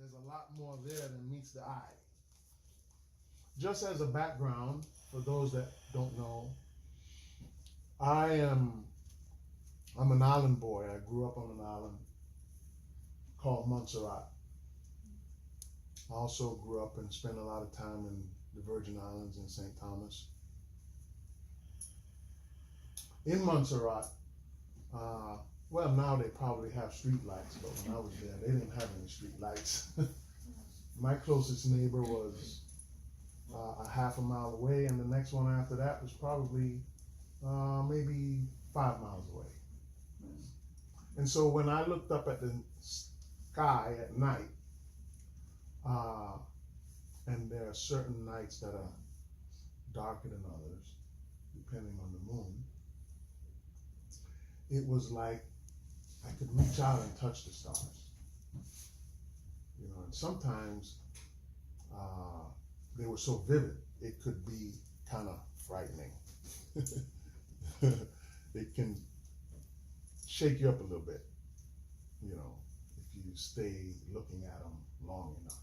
there's a lot more there than meets the eye. Just as a background, for those that don't know, I'm an island boy. I grew up on an island called Montserrat. I also grew up and spent a lot of time in the Virgin Islands in St. Thomas. In Montserrat, well, now they probably have street lights, but when I was there, they didn't have any street lights. My closest neighbor was a half a mile away, and the next one after that was probably maybe 5 miles away. And so when I looked up at the sky at night, and there are certain nights that are darker than others, depending on the moon, it was like I could reach out and touch the stars. You know, and sometimes they were so vivid, it could be kind of frightening. It can shake you up a little bit, you know, if you stay looking at them long enough.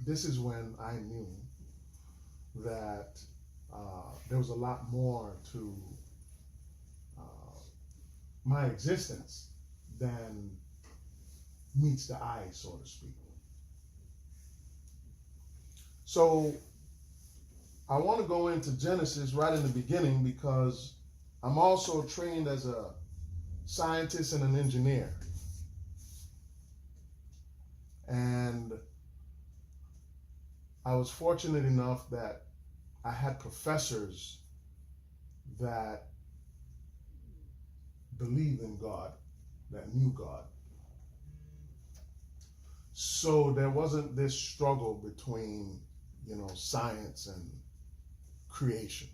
This is when I knew that there was a lot more to my existence than meets the eye, so to speak. So I want to go into Genesis right in the beginning because I'm also trained as a scientist and an engineer. And I was fortunate enough that I had professors that believed in God, that knew God. So there wasn't this struggle between, you know, science and creation.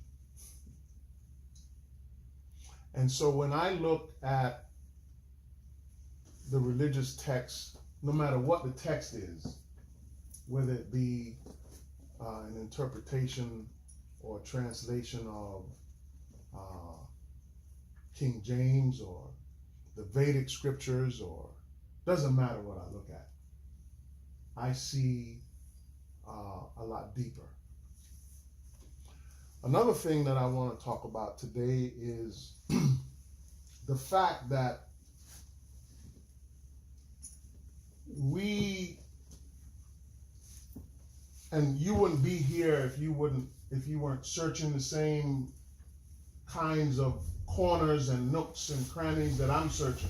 And so when I look at the religious text, no matter what the text is, whether it be an interpretation or translation of King James or the Vedic scriptures, or doesn't matter what I look at, I see a lot deeper. Another thing that I want to talk about today is the fact that we, and you wouldn't be here if you weren't searching the same kinds of corners and nooks and crannies that I'm searching.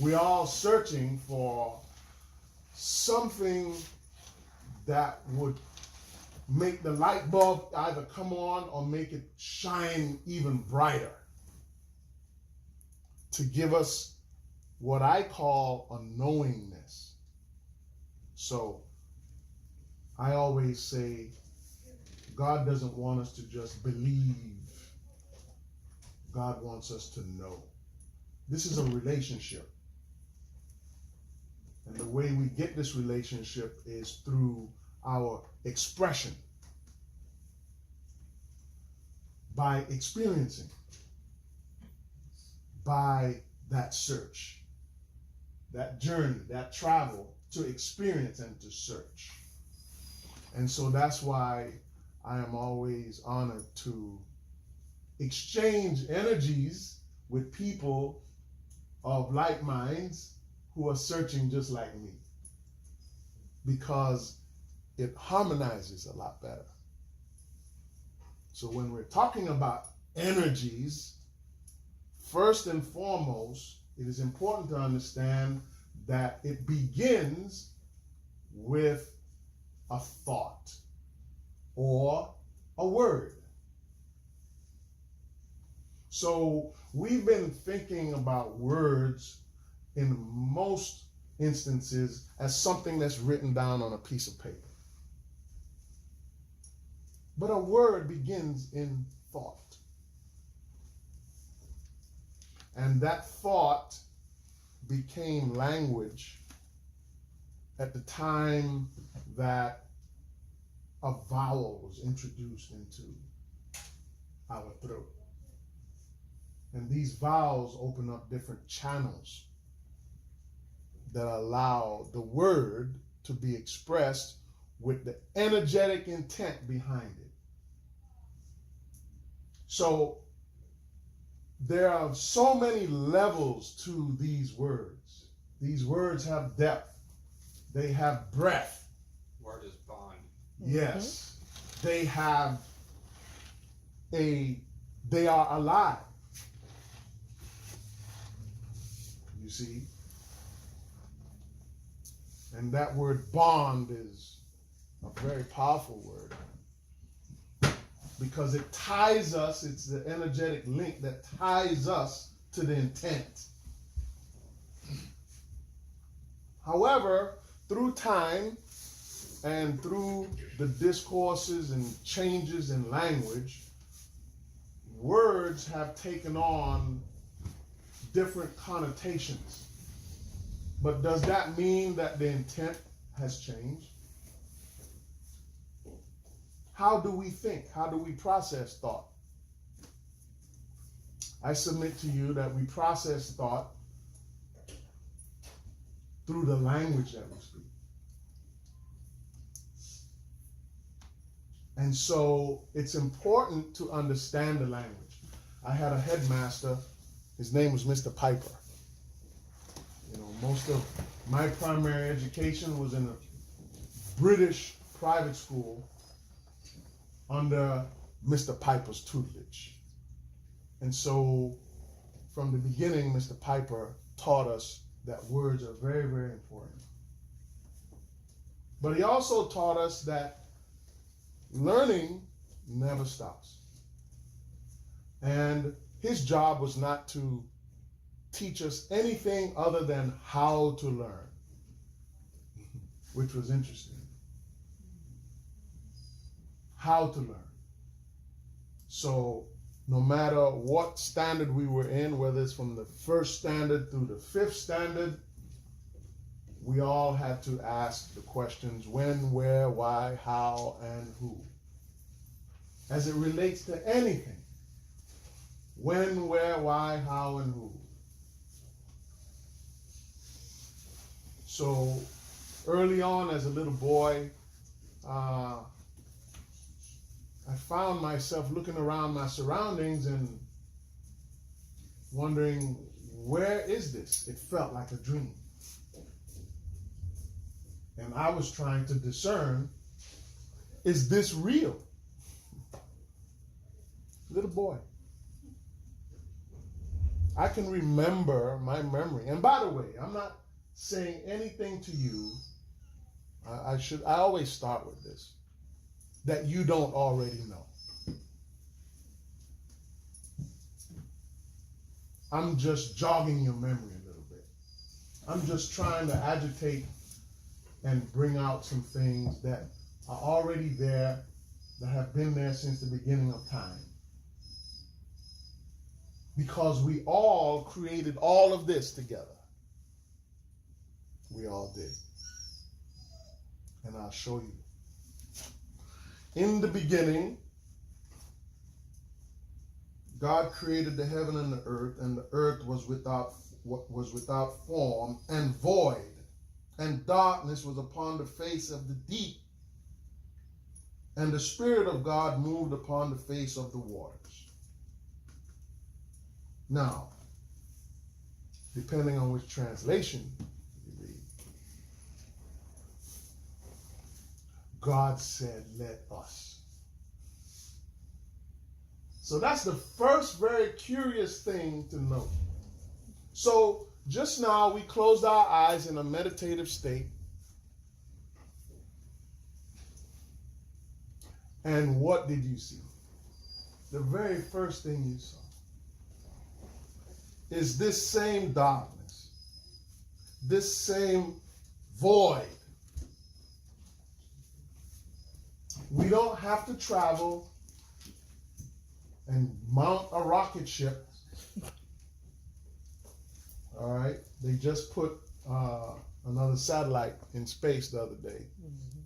We're all searching for something that would make the light bulb either come on or make it shine even brighter, to give us what I call a knowingness. So I always say God doesn't want us to just believe. God wants us to know. This is a relationship. And the way we get this relationship is through our expression, by experiencing, by that search, that journey, that travel to experience and to search. And so that's why I am always honored to exchange energies with people of like minds who are searching just like me, because it harmonizes a lot better. So when we're talking about energies, first and foremost, it is important to understand that it begins with a thought or a word. So we've been thinking about words in most instances as something that's written down on a piece of paper. But a word begins in thought. And that thought became language at the time that a vowel was introduced into our throat. And these vowels open up different channels that allow the word to be expressed with the energetic intent behind it. So there are so many levels to these words. These words have depth. They have breadth. Word is bond. Yes. They have they are alive. You see? And that word bond is a very powerful word because it ties us, it's the energetic link that ties us to the intent. However, through time and through the discourses and changes in language, words have taken on different connotations. But does that mean that the intent has changed? How do we think? How do we process thought? I submit to you that we process thought through the language that we speak. And so it's important to understand the language. I had a headmaster, his name was Mr. Piper. You know, most of my primary education was in a British private school under Mr. Piper's tutelage. And so from the beginning, Mr. Piper taught us that words are very, very important. But he also taught us that learning never stops. And his job was not to teach us anything other than how to learn, which was interesting. How to learn. So no matter what standard we were in, whether it's from the first standard through the fifth standard, we all had to ask the questions when, where, why, how, and who. As it relates to anything. When, where, why, how, and who. So early on as a little boy, I found myself looking around my surroundings and wondering, where is this? It felt like a dream. And I was trying to discern, is this real? Little boy. I can remember my memory. And by the way, I'm not saying anything to you. I always start with this, that you don't already know. I'm just jogging your memory a little bit. I'm just trying to agitate and bring out some things that are already there, that have been there since the beginning of time. Because we all created all of this together. We all did. And I'll show you. In the beginning, God created the heaven and the earth was without form and void, and darkness was upon the face of the deep, and the Spirit of God moved upon the face of the waters. Now, depending on which translation you read, God said, let us. So that's the first very curious thing to note. So just now we closed our eyes in a meditative state. And what did you see? The very first thing you saw is this same darkness, this same void. We don't have to travel and mount a rocket ship. All right, they just put another satellite in space the other day,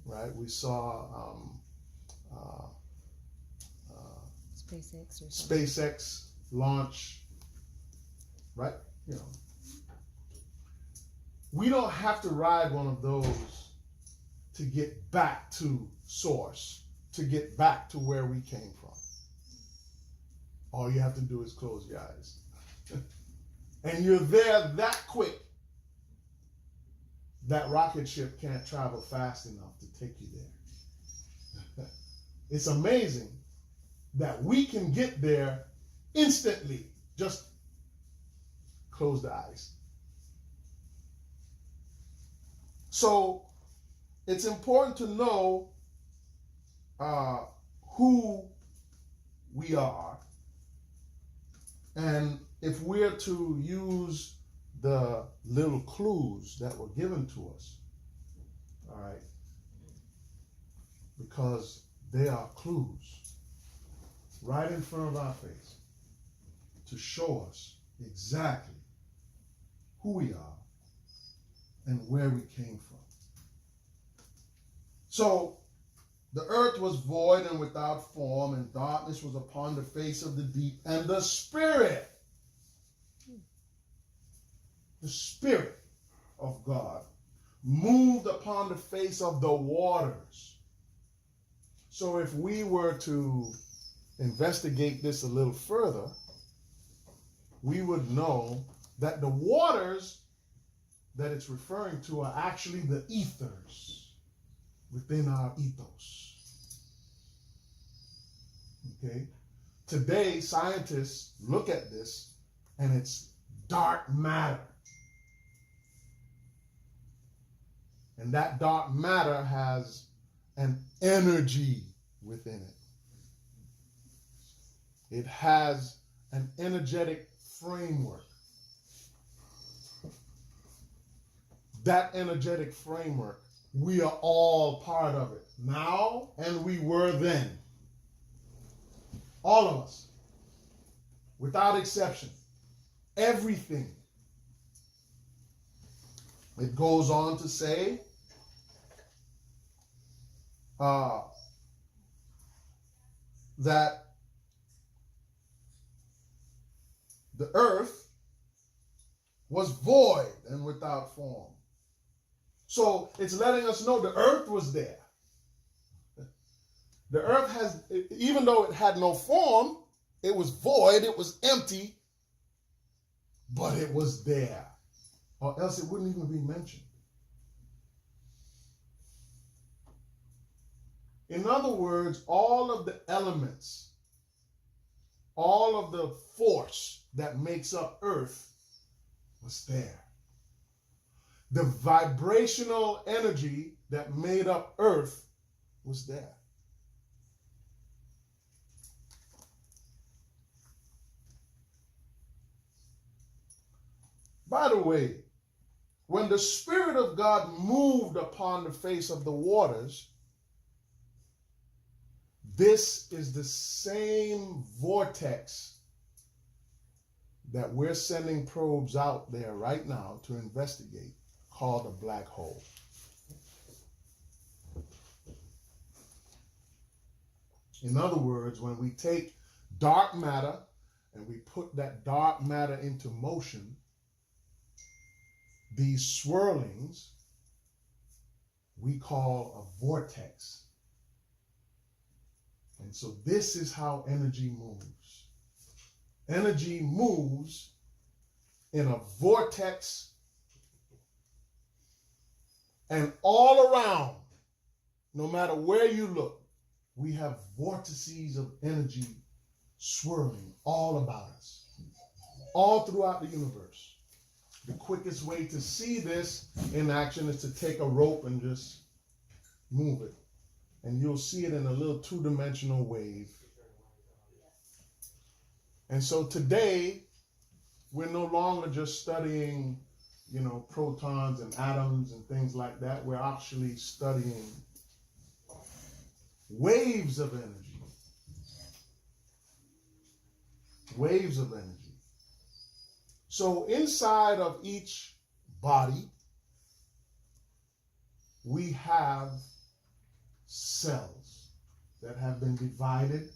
right? We saw SpaceX or something. SpaceX launch, right? You know, We don't have to ride one of those to get back to source, to get back to where we came from. All you have to do is close your eyes. And you're there that quick. That rocket ship can't travel fast enough to take you there. It's amazing that we can get there instantly. Just close the eyes. So it's important to know who we are. And if we're to use the little clues that were given to us, all right, because they are clues right in front of our face to show us exactly who we are and where we came from. So the earth was void and without form, and darkness was upon the face of the deep, and the Spirit of God moved upon the face of the waters. So if we were to investigate this a little further, we would know that the waters that it's referring to are actually the ethers within our ethos. Okay? Today, scientists look at this and it's dark matter. And that dark matter has an energy within it. It has an energetic framework. That energetic framework, we are all part of it now, and we were then. All of us, without exception, everything. It goes on to say that the earth was void and without form. So it's letting us know the earth was there. The earth has, even though it had no form, it was void, it was empty, but it was there. Or else it wouldn't even be mentioned. In other words, all of the elements, all of the force that makes up earth was there. The vibrational energy that made up earth was there. By the way, when the Spirit of God moved upon the face of the waters, this is the same vortex that we're sending probes out there right now to investigate, called a black hole. In other words, when we take dark matter and we put that dark matter into motion, these swirlings we call a vortex. And so this is how energy moves. Energy moves in a vortex, and all around, no matter where you look, we have vortices of energy swirling all about us, all throughout the universe. The quickest way to see this in action is to take a rope and just move it. And you'll see it in a little two-dimensional wave. And so today, we're no longer just studying, protons and atoms and things like that. We're actually studying waves of energy. Waves of energy. So inside of each body, we have cells that have been divided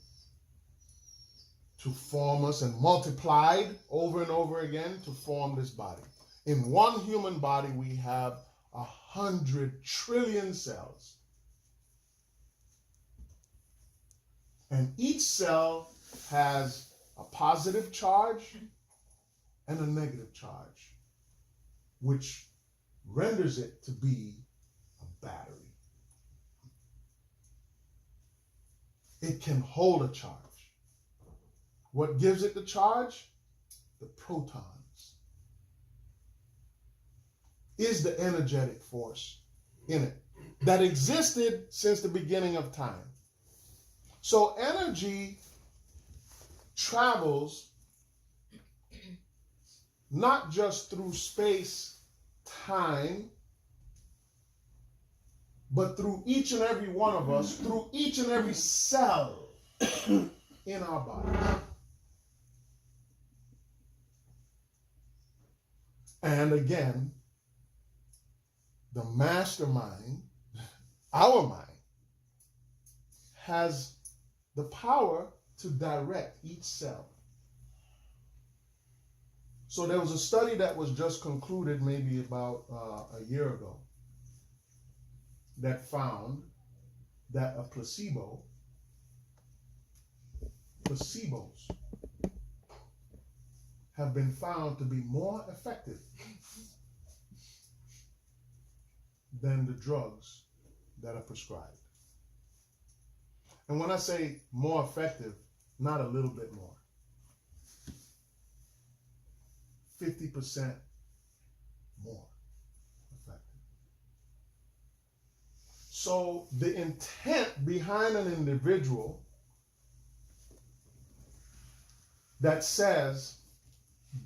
to form us and multiplied over and over again to form this body. In one human body, we have 100 trillion cells. And each cell has a positive charge and a negative charge, which renders it to be a battery. It can hold a charge. What gives it the charge? The protons. Is the energetic force in it that existed since the beginning of time. So energy travels not just through space, time, but through each and every one of us, through each and every cell in our bodies. And again, the mastermind, our mind, has the power to direct each cell. So there was a study that was just concluded maybe about a year ago that found that placebos have been found to be more effective than the drugs that are prescribed. And when I say more effective, not a little bit more. 50% more effective. So the intent behind an individual that says,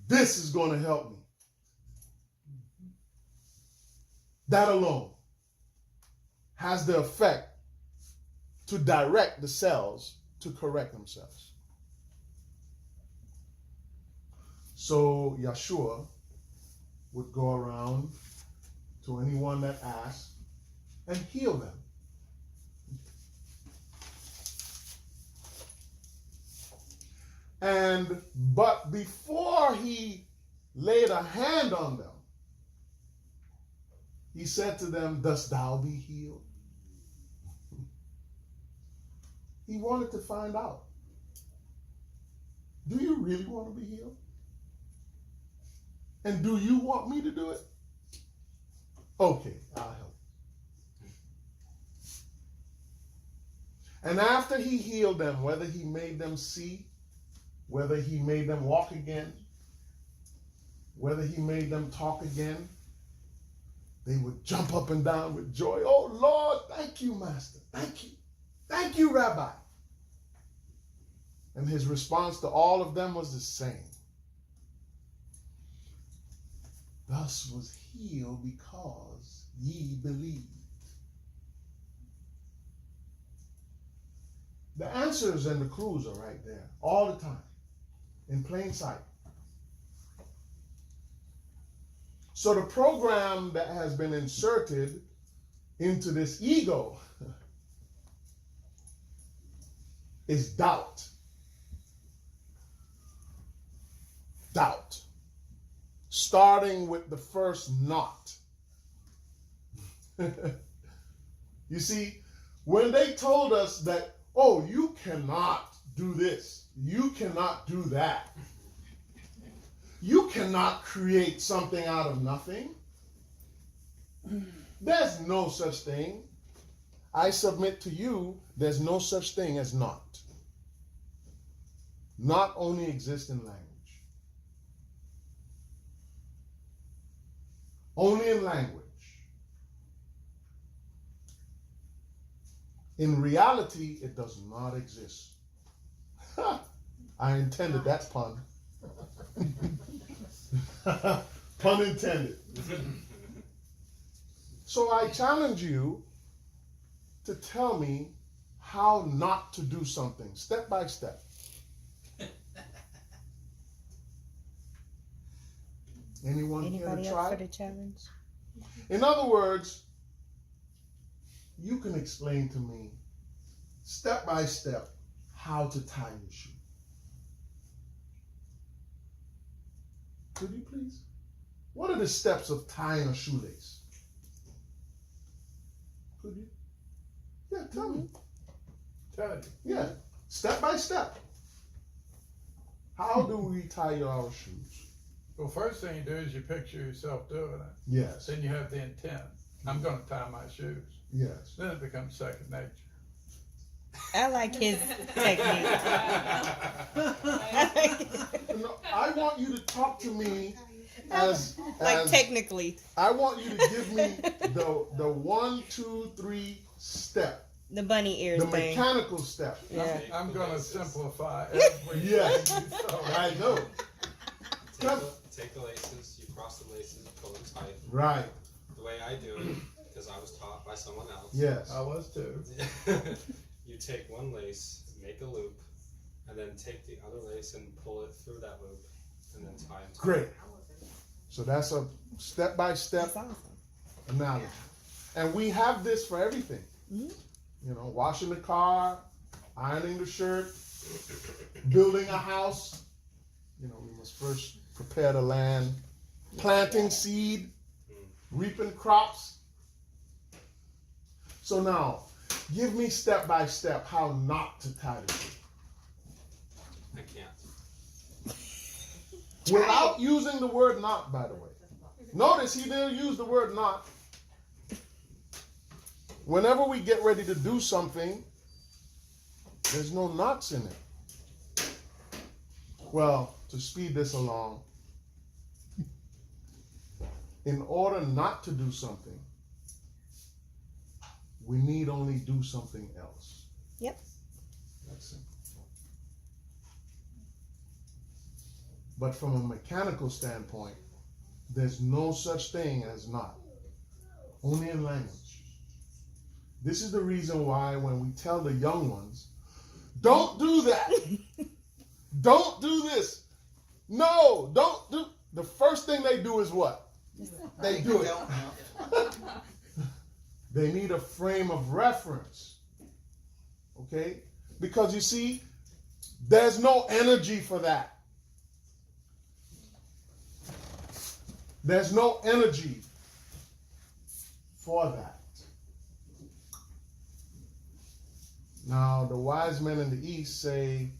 this is going to help me, that alone has the effect to direct the cells to correct themselves. So Yeshua would go around to anyone that asked and heal them. But before he laid a hand on them, he said to them, dost thou be healed? He wanted to find out, do you really want to be healed? And do you want me to do it? Okay, I'll help. And after he healed them, whether he made them see, whether he made them walk again, whether he made them talk again, they would jump up and down with joy. Oh, Lord, thank you, Master. Thank you. Thank you, Rabbi. And his response to all of them was the same. Thus was healed because ye believed. The answers and the clues are right there all the time, in plain sight. So the program that has been inserted into this ego is doubt. Doubt. Starting with the first not. You see, when they told us that, oh, you cannot do this, you cannot do that, you cannot create something out of nothing, there's no such thing. I submit to you, there's no such thing as not. Not only exists in language. Only in language. In reality, it does not exist. I intended that pun. Pun intended. So I challenge you to tell me how not to do something, step by step. Anybody care to try? Up for the challenge? In other words, you can explain to me step by step how to tie your shoe. Could you please? What are the steps of tying a shoelace? Could you? Yeah, tell me. Tell you. Yeah, step by step. How do we tie our shoes? Well, first thing you do is you picture yourself doing it. Yes, Then you have the intent. I'm going to tie my shoes. yes. Then it becomes second nature. I like his technique. No, I want you to talk to me as technically. I want you to give me the 1, 2, 3 step, The bunny ears the thing. mechanical step. Yeah. I'm going to simplify everything. Yes. So, I know. Take the laces, you cross the laces, pull them tight. Right. The way I do it, because I was taught by someone else. Yes. I was too. You take one lace, make a loop, and then take the other lace and pull it through that loop, and then tie it. Great. So that's a step-by-step That's awesome. analogy. And we have this for everything. Mhm. You know, washing the car, ironing the shirt, building a house. You know, we must first prepare the land, planting seed, reaping crops. So now, give me step by step how not to tie the shoe. I can't. Without using the word not, by the way. Notice he didn't use the word not. Whenever we get ready to do something, there's no knots in it. Well, to speed this along, in order not to do something, we need only do something else. Yep. That's simple. But from a mechanical standpoint, there's no such thing as not. Only in language. This is the reason why when we tell the young ones, don't do that. Don't do this. No, don't do. The first thing they do is what? They do it. They need a frame of reference. Okay? Because you see, there's no energy for that. There's no energy for that. Now, the wise men in the East say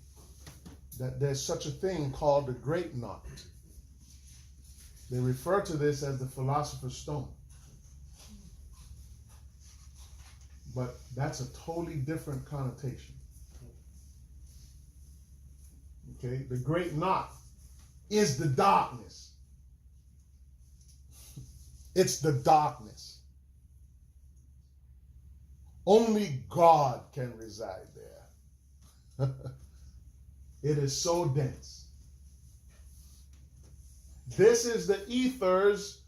that there's such a thing called the great knot. They refer to this as the philosopher's stone. But that's a totally different connotation. Okay? The great knot is the darkness. It's the darkness. Only God can reside there. It is so dense. This is the ethers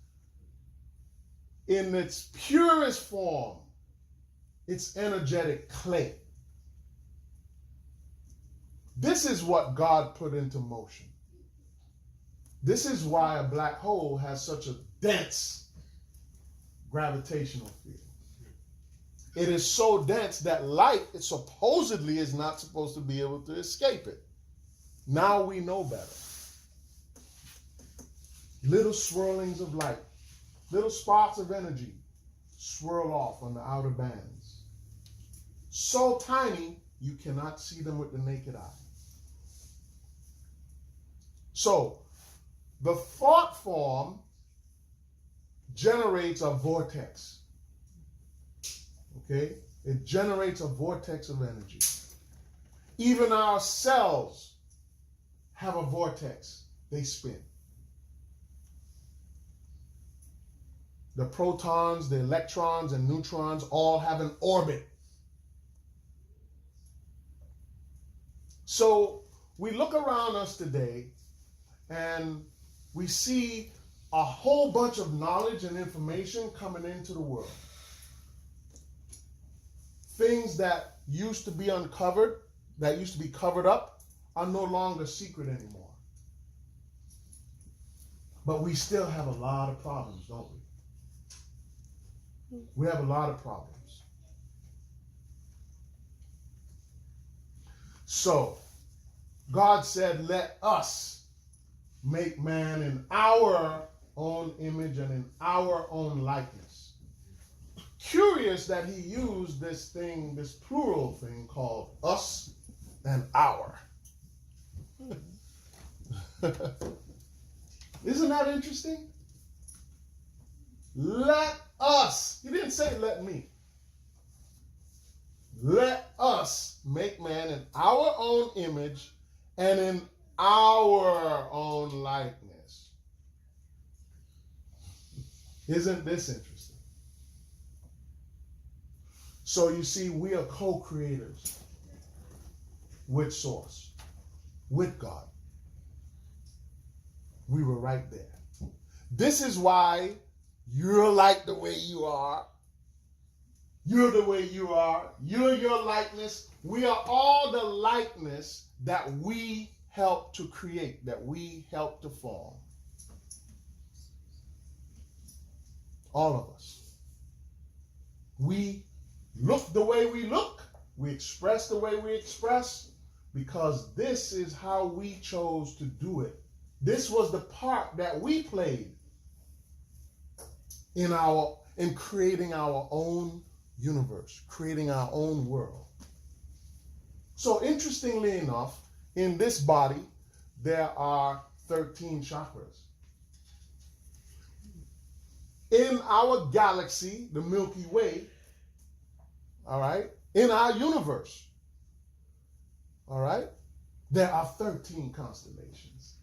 in its purest form. It's energetic clay. This is what God put into motion. This is why a black hole has such a dense gravitational field. It is so dense that light, it supposedly is not supposed to be able to escape it. Now we know better. Little swirlings of light, little sparks of energy swirl off on the outer bands. So tiny, you cannot see them with the naked eye. So, the thought form generates a vortex. Okay? It generates a vortex of energy. Even our cells have a vortex. They spin. The protons, the electrons, and neutrons all have an orbit. So we look around us today and we see a whole bunch of knowledge and information coming into the world. Things that used to be uncovered, that used to be covered up, are no longer secret anymore. But we still have a lot of problems, don't we? We have a lot of problems. So, God said, let us make man in our own image and in our own likeness. Curious that he used this thing, this plural thing called us and our. Isn't that interesting? Let us. He didn't say let me. Let us make man in our own image and in our own likeness. Isn't this interesting? So you see, we are co-creators with Source, with God. We were right there. This is why you're like the way you are. You're the way you are. You're your likeness. We are all the likeness that we help to create, that we help to form. All of us. We look the way we look. We express the way we express because this is how we chose to do it. This was the part that we played in creating our own universe, creating our own world. So interestingly enough, in this body, there are 13 chakras. In our galaxy, the Milky Way, all right, in our universe, all right, there are 13 constellations.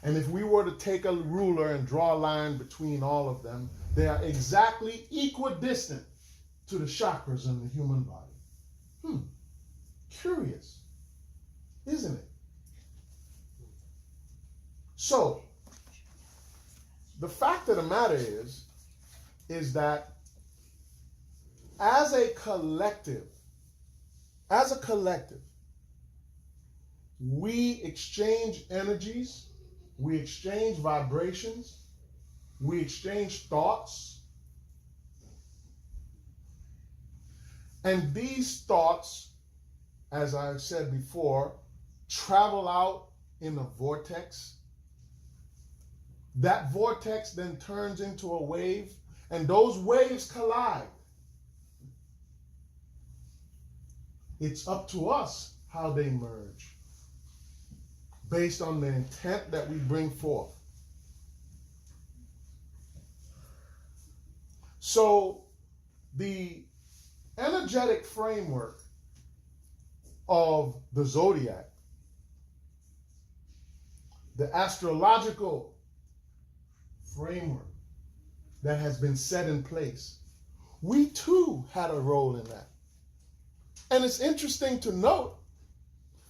And if we were to take a ruler and draw a line between all of them, they are exactly equidistant to the chakras in the human body. Curious, isn't it? So, the fact of the matter is that as a collective, we exchange energies, we exchange vibrations, we exchange thoughts, and these thoughts, as I said before, travel out in a vortex. That vortex then turns into a wave, and those waves collide. It's up to us how they merge, based on the intent that we bring forth. So, the energetic framework of the zodiac, the astrological framework that has been set in place, we too had a role in that. And it's interesting to note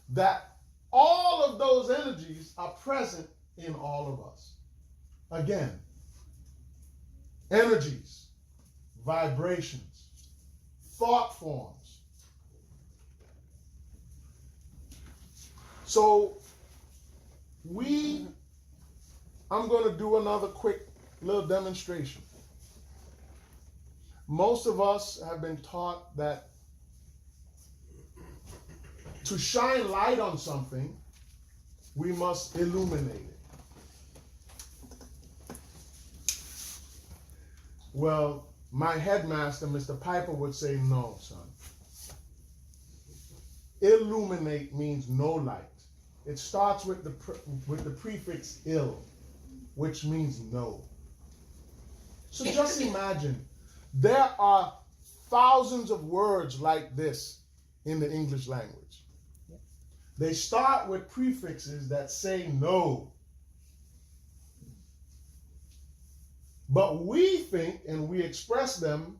that all of those energies are present in all of us. Again, energies, vibrations, thought forms. So I'm going to do another quick little demonstration. Most of us have been taught that to shine light on something, we must illuminate it. Well, my headmaster, Mr. Piper, would say, no, son. Illuminate means no light. It starts with the prefix ill, which means no. So just imagine, there are thousands of words like this in the English language. They start with prefixes that say no. But we think and we express them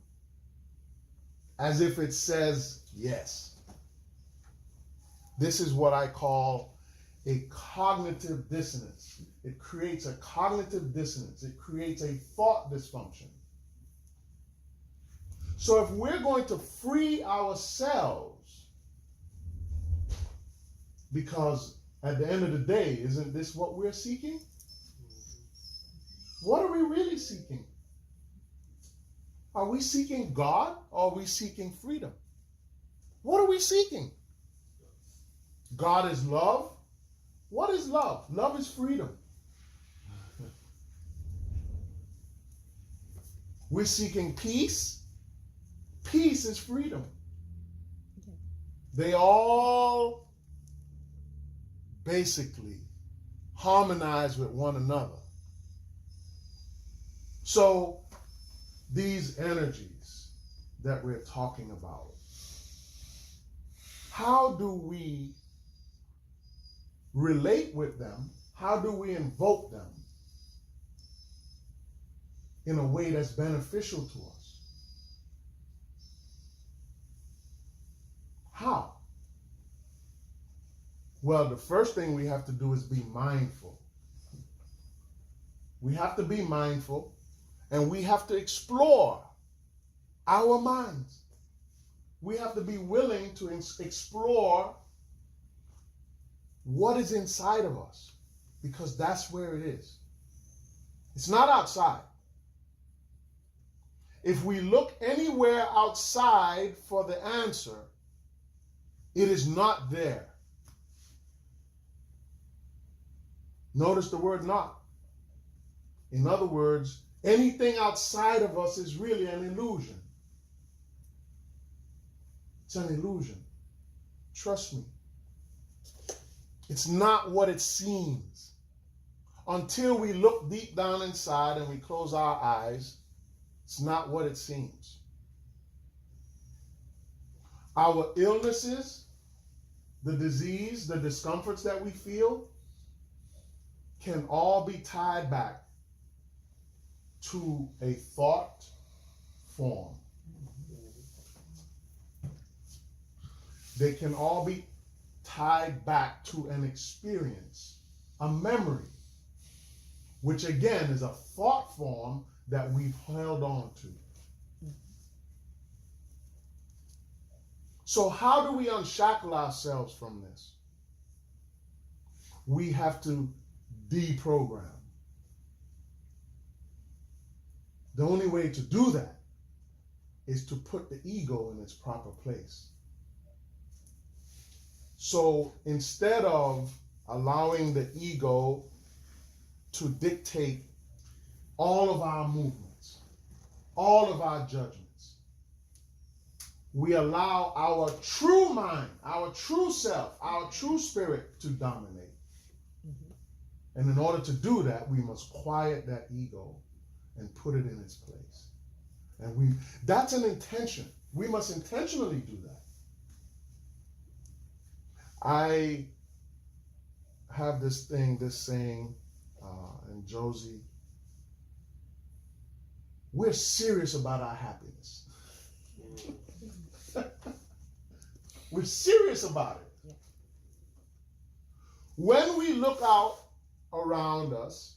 as if it says yes. This is what I call a cognitive dissonance. It creates a cognitive dissonance. It creates a thought dysfunction. So if we're going to free ourselves, because at the end of the day, isn't this what we're seeking? What are we really seeking? Are we seeking God or are we seeking freedom? What are we seeking? God is love. What is love? Love is freedom. We're seeking peace. Peace is freedom. They all basically harmonize with one another. So these energies that we're talking about, how do we relate with them? How do we invoke them in a way that's beneficial to us? How? Well, the first thing we have to do is be mindful. We have to be mindful, and we have to explore our minds. We have to be willing to explore what is inside of us, because that's where it is. It's not outside. If we look anywhere outside for the answer, it is not there. Notice the word not. In other words, anything outside of us is really an illusion. It's an illusion. Trust me. It's not what it seems. Until we look deep down inside and we close our eyes, it's not what it seems. Our illnesses, the disease, the discomforts that we feel, can all be tied back to a thought form. They can all be tied back to an experience, a memory, which again is a thought form that we've held on to. So how do we unshackle ourselves from this? We have to deprogram. The only way to do that is to put the ego in its proper place. So instead of allowing the ego to dictate all of our movements, all of our judgments, we allow our true mind, our true self, our true spirit to dominate. And in order to do that, we must quiet that ego and put it in its place. And that's an intention. We must intentionally do that. I have this saying, and Josie, we're serious about our happiness. We're serious about it. Yeah. When we look out around us,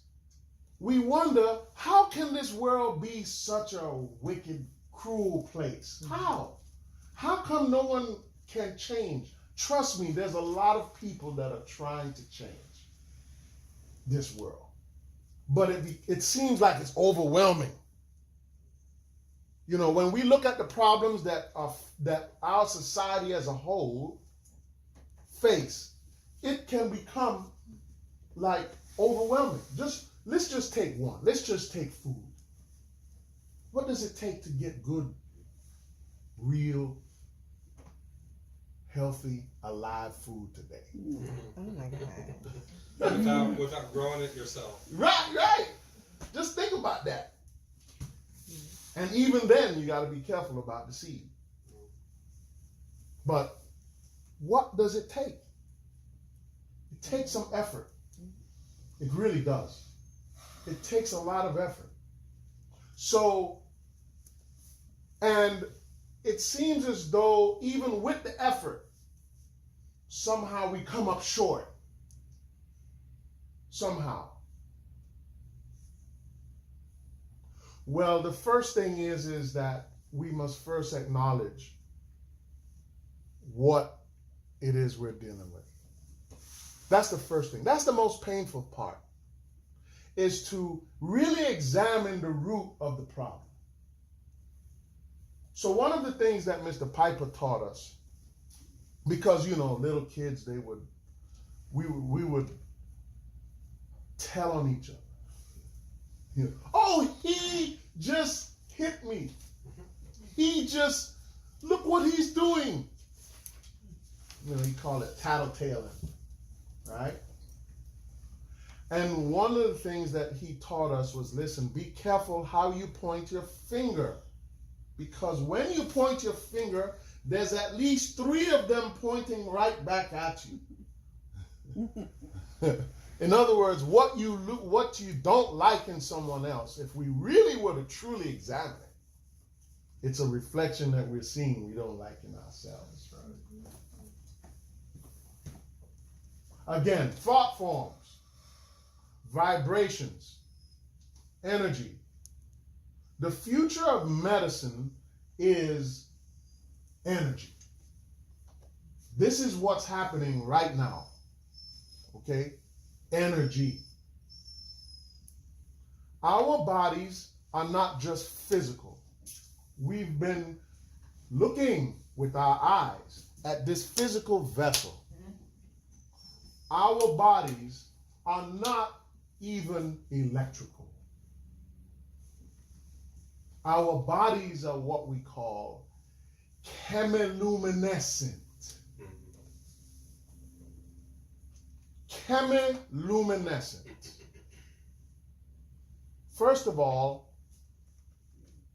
we wonder, how can this world be such a wicked, cruel place? Mm-hmm. How? How come no one can change? Trust me, there's a lot of people that are trying to change this world. But it seems like it's overwhelming. You know, when we look at the problems that our society as a whole face, it can become like overwhelming. Let's just take one. Let's just take food. What does it take to get good, real, healthy, alive food today? Oh my God. Without growing it yourself. Right. Just think about that. And even then, you got to be careful about the seed. But what does it take? It takes some effort. It really does. It takes a lot of effort. So, and it seems as though even with the effort, somehow we come up short. Somehow. Well, the first thing is that we must first acknowledge what it is we're dealing with. That's the first thing. That's the most painful part, is to really examine the root of the problem. So one of the things that Mr. Piper taught us, because, you know, little kids, we would tell on each other. You know, oh, he hit me. He just, look what he's doing. You know, he call it tattletaling, right? And one of the things that he taught us was, listen, be careful how you point your finger. Because when you point your finger, there's at least 3 of them pointing right back at you. In other words, what you don't like in someone else, if we really were to truly examine it, it's a reflection that we're seeing we don't like in ourselves. Again, thought forms, vibrations, energy. The future of medicine is energy. This is what's happening right now. Okay? Energy. Our bodies are not just physical. We've been looking with our eyes at this physical vessel. Our bodies are not even electrical. Our bodies are what we call chemiluminescent. Chemiluminescent. First of all,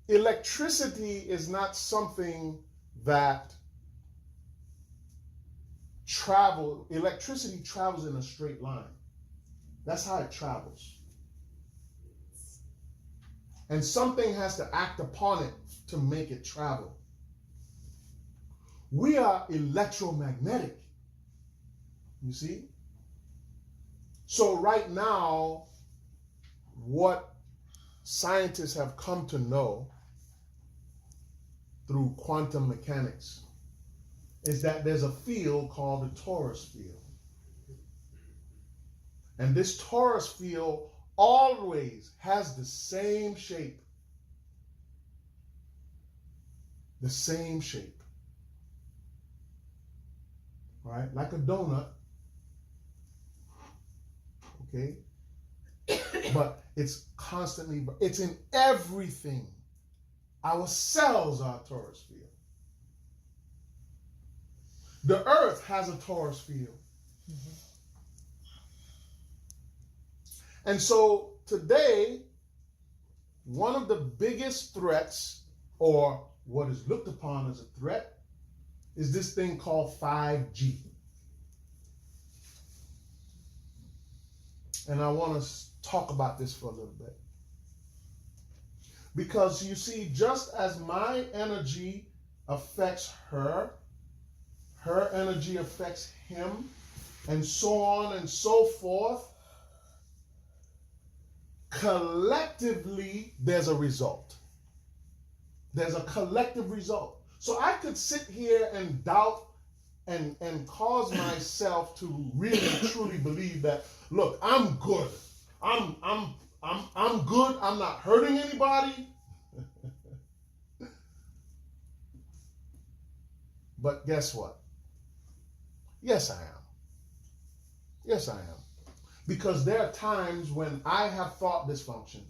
electricity is not something that electricity travels in a straight line. That's how it travels. And something has to act upon it to make it travel. We are electromagnetic. You see? So right now, what scientists have come to know through quantum mechanics is that there's a field called the torus field. And this torus field always has the same shape. The same shape. Right? Like a donut. Okay? But it's constantly, it's in everything. Our cells are a torus field. The earth has a torus field. Mm-hmm. And so today, one of the biggest threats, or what is looked upon as a threat, is this thing called 5G. And I want to talk about this for a little bit. Because you see, just as my energy affects her, her energy affects him, and so on and so forth, collectively, there's a result. There's a collective result. So I could sit here and doubt and cause myself to really truly believe that, look, I'm good. I'm good. I'm not hurting anybody. But guess what? Yes, I am. Yes, I am. Because there are times when I have thought dysfunction.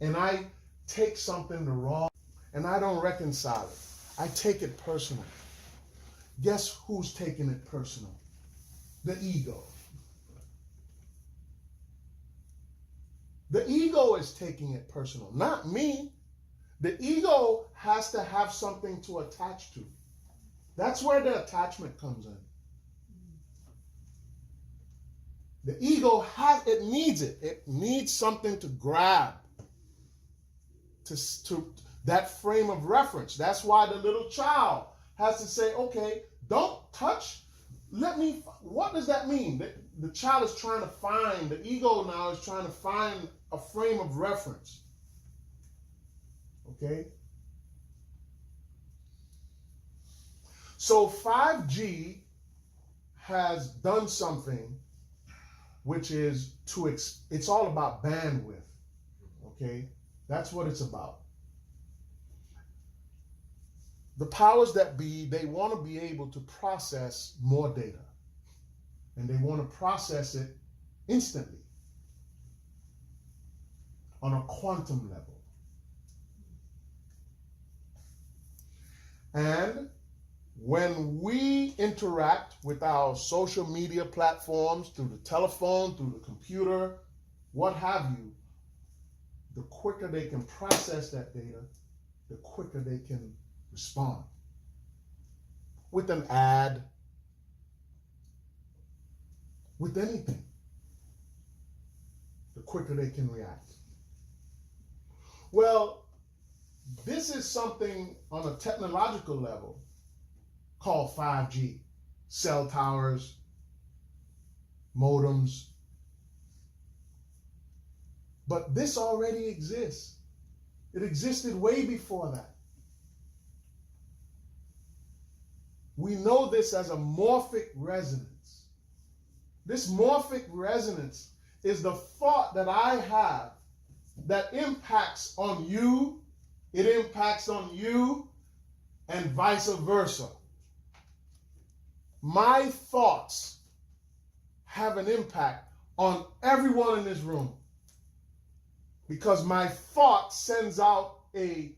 And I take something the wrong, and I don't reconcile it. I take it personal. Guess who's taking it personal? The ego. The ego is taking it personal, not me. The ego has to have something to attach to. That's where the attachment comes in. The ego it needs it. It needs something to grab. To that frame of reference. That's why the little child has to say, okay, don't touch. What does that mean? The child is trying to find, the ego now is trying to find a frame of reference. Okay? So 5G has done something which is it's all about bandwidth. Okay? That's what it's about. The powers that be, they want to be able to process more data. And they want to process it instantly. on a quantum level. And when we interact with our social media platforms, through the telephone, through the computer, what have you, the quicker they can process that data, the quicker they can respond. With an ad, with anything, the quicker they can react. Well, this is something on a technological level called 5G. Cell towers, modems. But this already exists. It existed way before that. We know this as a morphic resonance. This morphic resonance is the thought that I have that impacts on you, it impacts on you, and vice versa. My thoughts have an impact on everyone in this room because my thought sends out a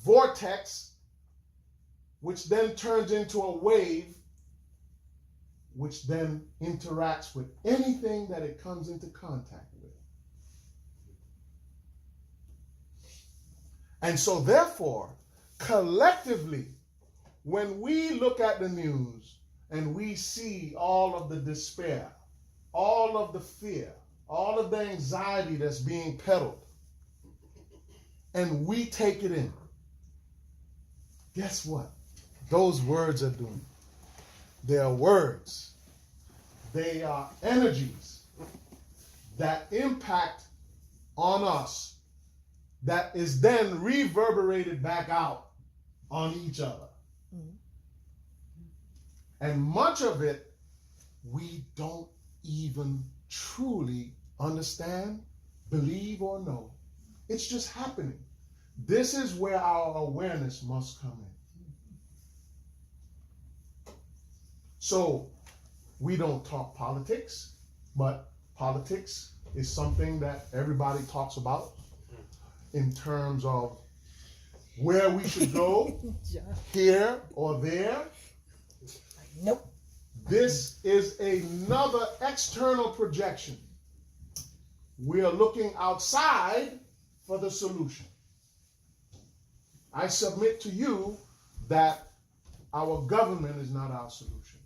vortex which then turns into a wave which then interacts with anything that it comes into contact with. And so therefore, collectively, when we look at the news and we see all of the despair, all of the fear, all of the anxiety that's being peddled, and we take it in, guess what? Those words are doing. They are words. They are energies that impact on us that is then reverberated back out on each other. Mm-hmm. And much of it we don't even truly understand, believe, or know. It's just happening. This is where our awareness must come in. So we don't talk politics, but politics is something that everybody talks about in terms of where we should go, here or there. Nope. This is another external projection. We are looking outside for the solution. I submit to you that our government is not our solution.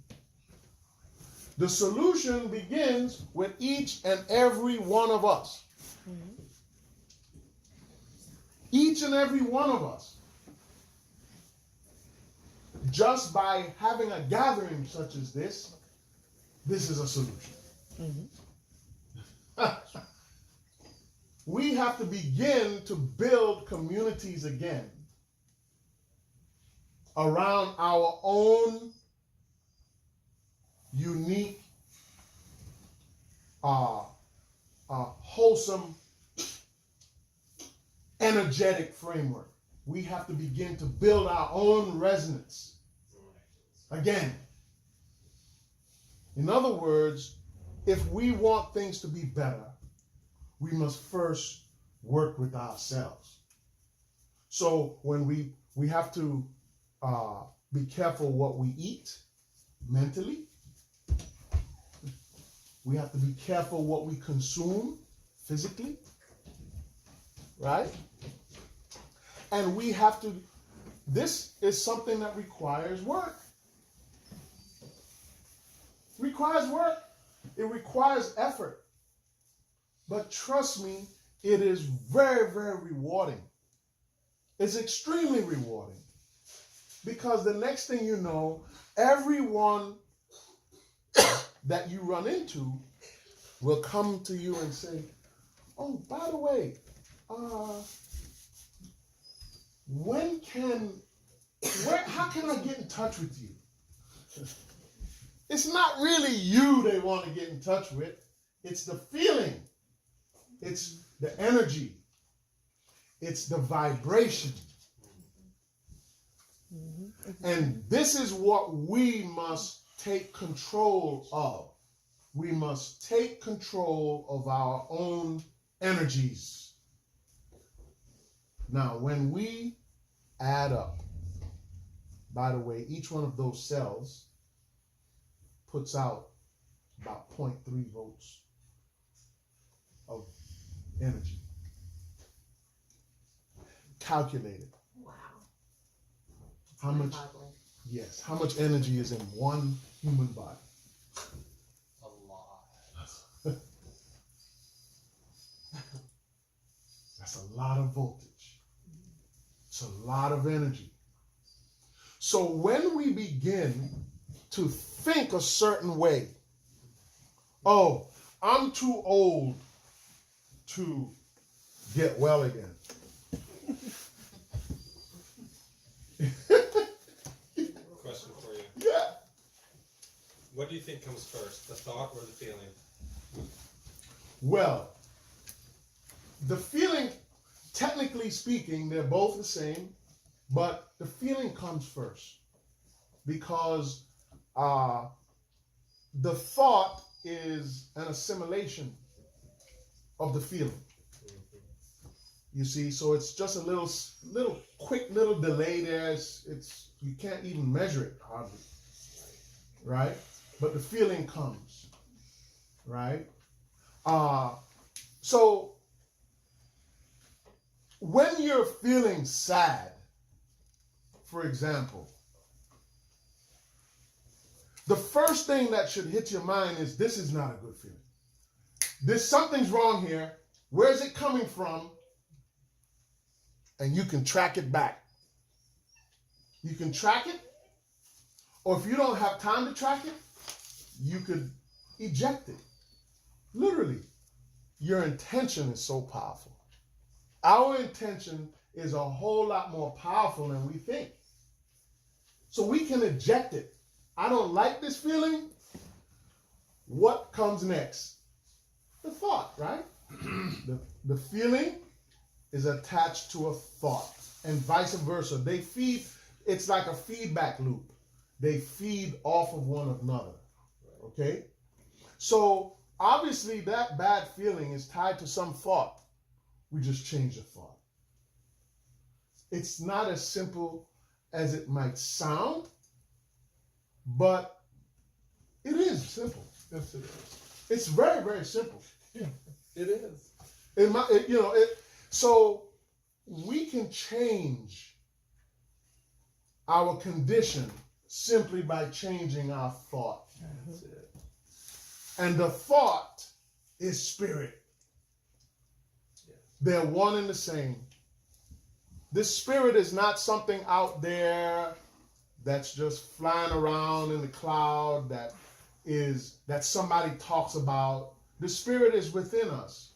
The solution begins with each and every one of us. Mm-hmm. Each and every one of us. Just by having a gathering such as this is a solution. Mm-hmm. We have to begin to build communities again around our own unique, wholesome, energetic framework. We have to begin to build our own resonance again. In other words, if we want things to be better, we must first work with ourselves. So when we have to be careful what we eat mentally. We have to be careful what we consume physically, right? And we have to, this is something that requires work. Requires work. It requires effort. But trust me, it is very, very rewarding. It's extremely rewarding. Because the next thing you know, everyone that you run into will come to you and say, oh, by the way, how can I get in touch with you? It's not really you they want to get in touch with. It's the feeling. It's the energy. It's the vibration. And this is what we must take control of. We must take control of our own energies. Now, when we add up, by the way, each one of those cells puts out about 0.3 volts of energy. Calculated. Wow. How much? Mind-boggling. Yes. How much energy is in one human body? A lot. That's a lot of voltage. It's a lot of energy. So when we begin to think a certain way, oh, I'm too old to get well again. Question for you. Yeah. What do you think comes first, the thought or the feeling? Well, the feeling, technically speaking, they're both the same, but the feeling comes first because the thought is an assimilation of the feeling. You see, so it's just a little quick little delay there. It's you can't even measure it hardly, right? But the feeling comes, right? So when you're feeling sad, for example, the first thing that should hit your mind is this is not a good feeling. Something's wrong here. Where's it coming from? And you can track it back. You can track it, or if you don't have time to track it, you could eject it. Literally, your intention is so powerful. Our intention is a whole lot more powerful than we think. So we can eject it. I don't like this feeling. What comes next? The thought, right? The feeling is attached to a thought, and vice versa. They feed, it's like a feedback loop. They feed off of one another, okay? So obviously that bad feeling is tied to some thought. We just change the thought. It's not as simple as it might sound, but it is simple. Yes, it is. It's very, very simple. It is. So we can change our condition simply by changing our thought. That's it. And the thought is spirit. Yes. They're one and the same. This spirit is not something out there that's just flying around in the cloud that somebody talks about. The spirit is within us.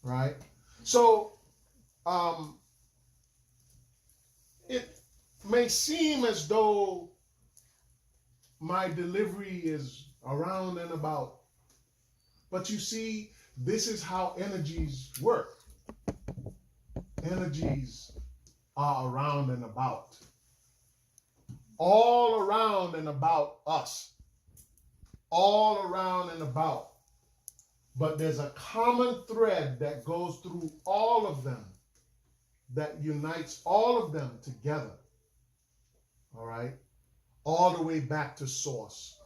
Right? So it may seem as though my delivery is around and about, but you see, this is how energies work. Energies are around and about. All around and about us. All around and about. But there's a common thread that goes through all of them, that unites all of them together. All right? All the way back to source.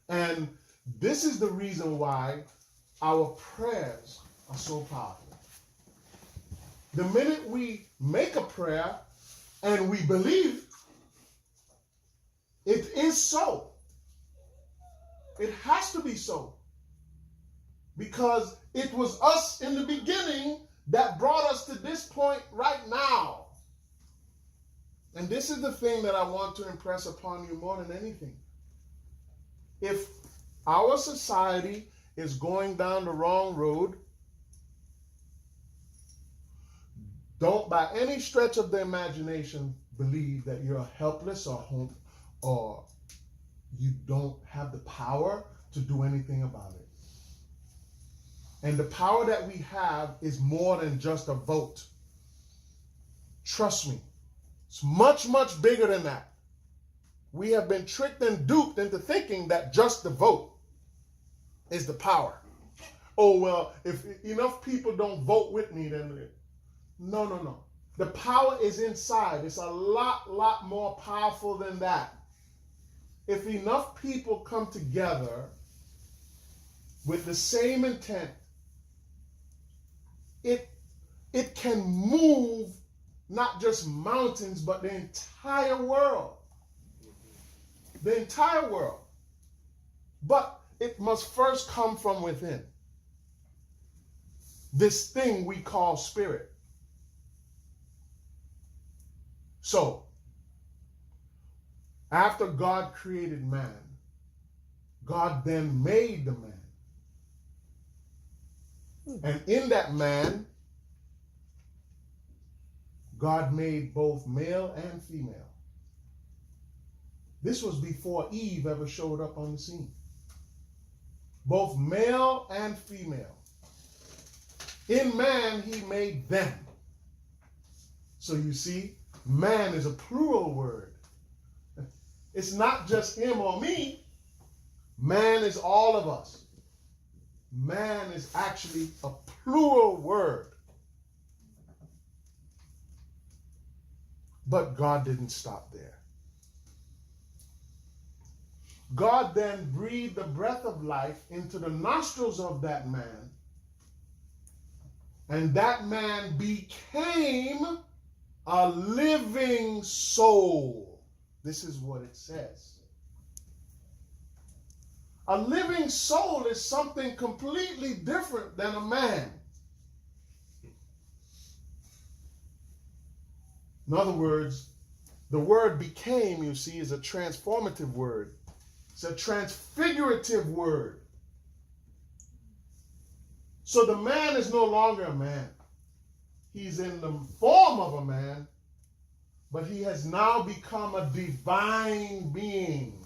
And this is the reason why our prayers are so powerful. The minute we make a prayer and we believe, it is so. It has to be so. Because it was us in the beginning that brought us to this point right now. And this is the thing that I want to impress upon you more than anything. If our society is going down the wrong road, don't by any stretch of the imagination believe that you're helpless or you don't have the power to do anything about it. And the power that we have is more than just a vote. Trust me. It's much, much bigger than that. We have been tricked and duped into thinking that just the vote is the power. oh, well, if enough people don't vote with me, then. No, no, no. The power is inside. It's a lot more powerful than that. If enough people come together with the same intent, it can move not just mountains, but the entire world. The entire world. But it must first come from within. This thing we call spirit. So, after God created man, God then made the man. And in that man, God made both male and female. This was before Eve ever showed up on the scene. Both male and female. In man, he made them. So you see, man is a plural word. It's not just him or me. Man is all of us. Man is actually a plural word. But God didn't stop there. God then breathed the breath of life into the nostrils of that man, and that man became a living soul. This is what it says. A living soul is something completely different than a man. In other words, the word became, you see, is a transformative word. It's a transfigurative word. So the man is no longer a man. He's in the form of a man, but he has now become a divine being,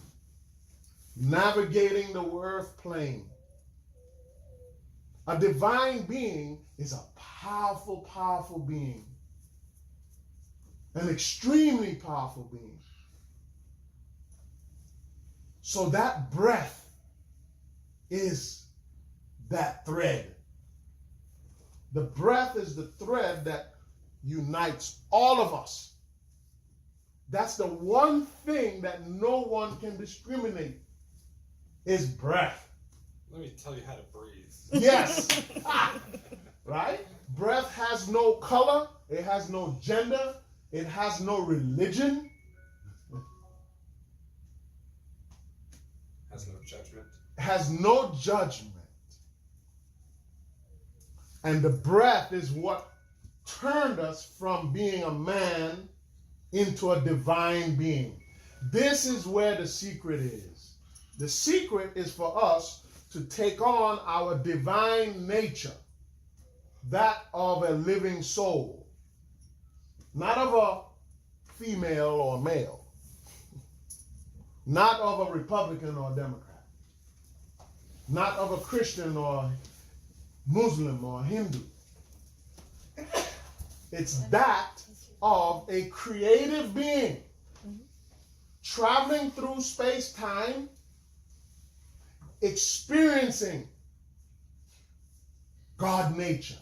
navigating the earth plane. A divine being is a powerful, powerful being. An extremely powerful being. So that breath is that thread. The breath is the thread that unites all of us. That's the one thing that no one can discriminate, is breath. Let me tell you how to breathe. Yes. Right? Breath has no color. It has no gender. It has no religion. Has no judgment. Has no judgment. And the breath is what turned us from being a man into a divine being. This is where the secret is. The secret is for us to take on our divine nature, that of a living soul. Not of a female or male. Not of a Republican or Democrat. Not of a Christian or Muslim or Hindu. It's that of a creative being traveling through space-time, experiencing God nature,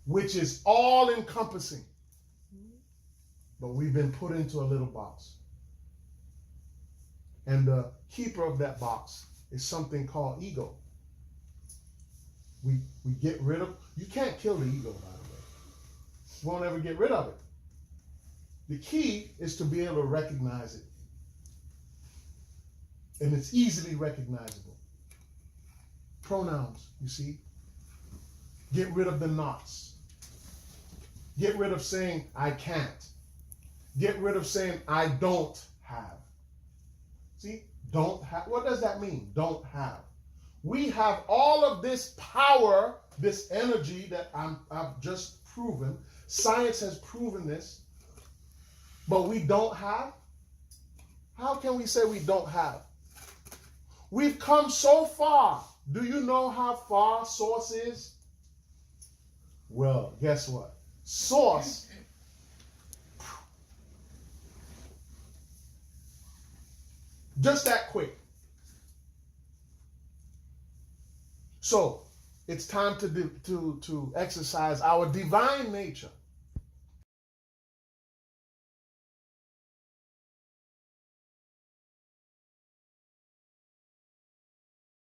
which is all-encompassing. But we've been put into a little box. And the keeper of that box is something called ego. We get rid of, you can't kill the ego, by the way. You won't ever get rid of it. The key is to be able to recognize it. And it's easily recognizable. Pronouns, you see. Get rid of the nots. Get rid of saying I can't. Get rid of saying I don't have. See, don't have. What does that mean? Don't have. We have all of this power, this energy that I've just proven. Science has proven this. But we don't have? How can we say we don't have? We've come so far. Do you know how far source is? Well, guess what? Source just that quick. So it's time to exercise our divine nature.